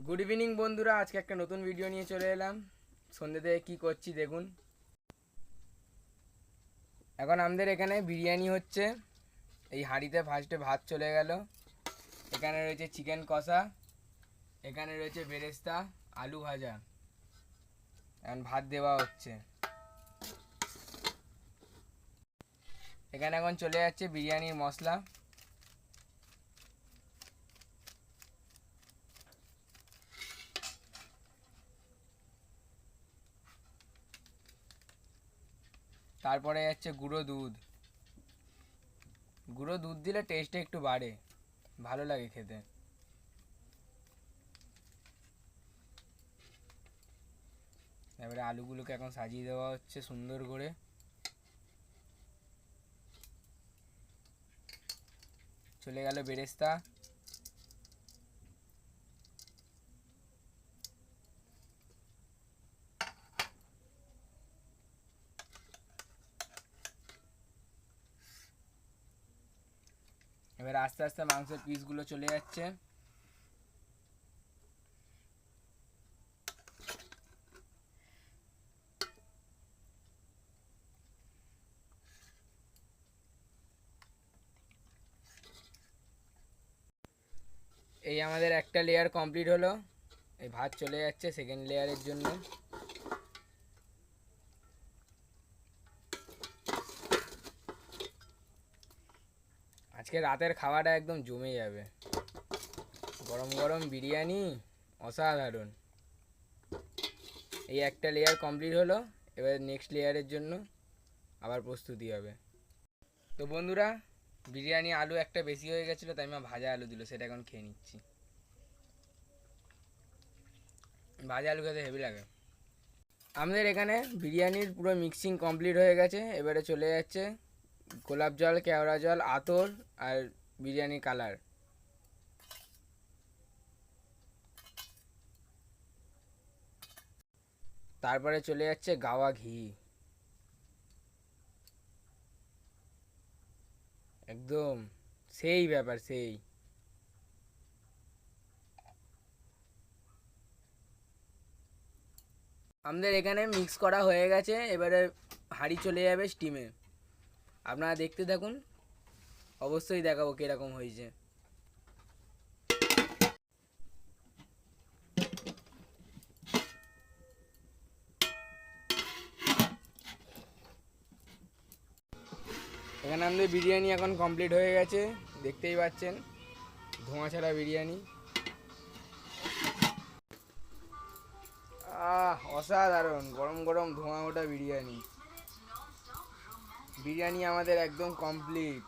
Good evening বন্ধুরা, আজকে একটা নতুন ভিডিও নিয়ে চলে এলাম। সন্ধ্যে থেকে কী করছি দেখুন। এখন আমাদের এখানে বিরিয়ানি হচ্ছে। এই হাঁড়িতে ফার্স্টে ভাত চলে গেল। এখানে রয়েছে চিকেন কষা, এখানে রয়েছে বেরেস্তা, আলু ভাজা। এখন ভাত দেওয়া হচ্ছে। এখানে এখন চলে যাচ্ছে বিরিয়ানির মশলা। তারপরে যাচ্ছে গুঁড়ো দুধ। গুঁড়ো দুধ দিলে টেস্টটা একটু বাড়ে, ভালো লাগে খেতে। এবারে আলুগুলোকে এখন সাজিয়ে দেওয়া হচ্ছে সুন্দর করে। চলে গেল বেরেস্তা। এবার আস্তে আস্তে মাংসের পিসগুলো চলে যাচ্ছে। এই আমাদের একটা লেয়ার কমপ্লিট হলো। এই ভাত চলে যাচ্ছে সেকেন্ড লেয়ারের জন্য। আজকে রাতের খাওয়াটা একদম জমে যাবে। গরম গরম বিরিয়ানি, অসাধারণ। এই একটা লেয়ার কমপ্লিট হলো, এবার নেক্সট লেয়ারের জন্য আবার প্রস্তুতি হবে। তো বন্ধুরা, বিরিয়ানি আলু একটা বেশি হয়ে গেছিলো, তাই মা ভাজা আলু দিল, সেটা এখন খেয়ে নিচ্ছি। ভাজা আলু খেতে হেভি লাগে। আমাদের এখানে বিরিয়ানির পুরো মিক্সিং কমপ্লিট হয়ে গেছে। এবারে চলে যাচ্ছে গোলাপ জল, কেওড়া জল, আতর আর বিরিয়ানি কালার। তারপরে চলে যাচ্ছে গাওয়া ঘি। একদম সেই ব্যাপার, সেই। আমাদের এখানে মিক্স করা হয়ে গেছে। এবারে হাঁড়ি চলে যাবে স্টিমে। আপনারা দেখতে থাকুন, অবশ্যই দেখাবো কীরকম হয়েছে। এখানে আমাদের বিরিয়ানি এখন কমপ্লিট হয়ে গেছে, দেখতেই পাচ্ছেন, ধোঁয়া ছাড়া বিরিয়ানি। অসাধারণ গরম গরম ধোঁয়া ওঠা বিরিয়ানি। বিরিয়ানি আমাদের একদম কমপ্লিট।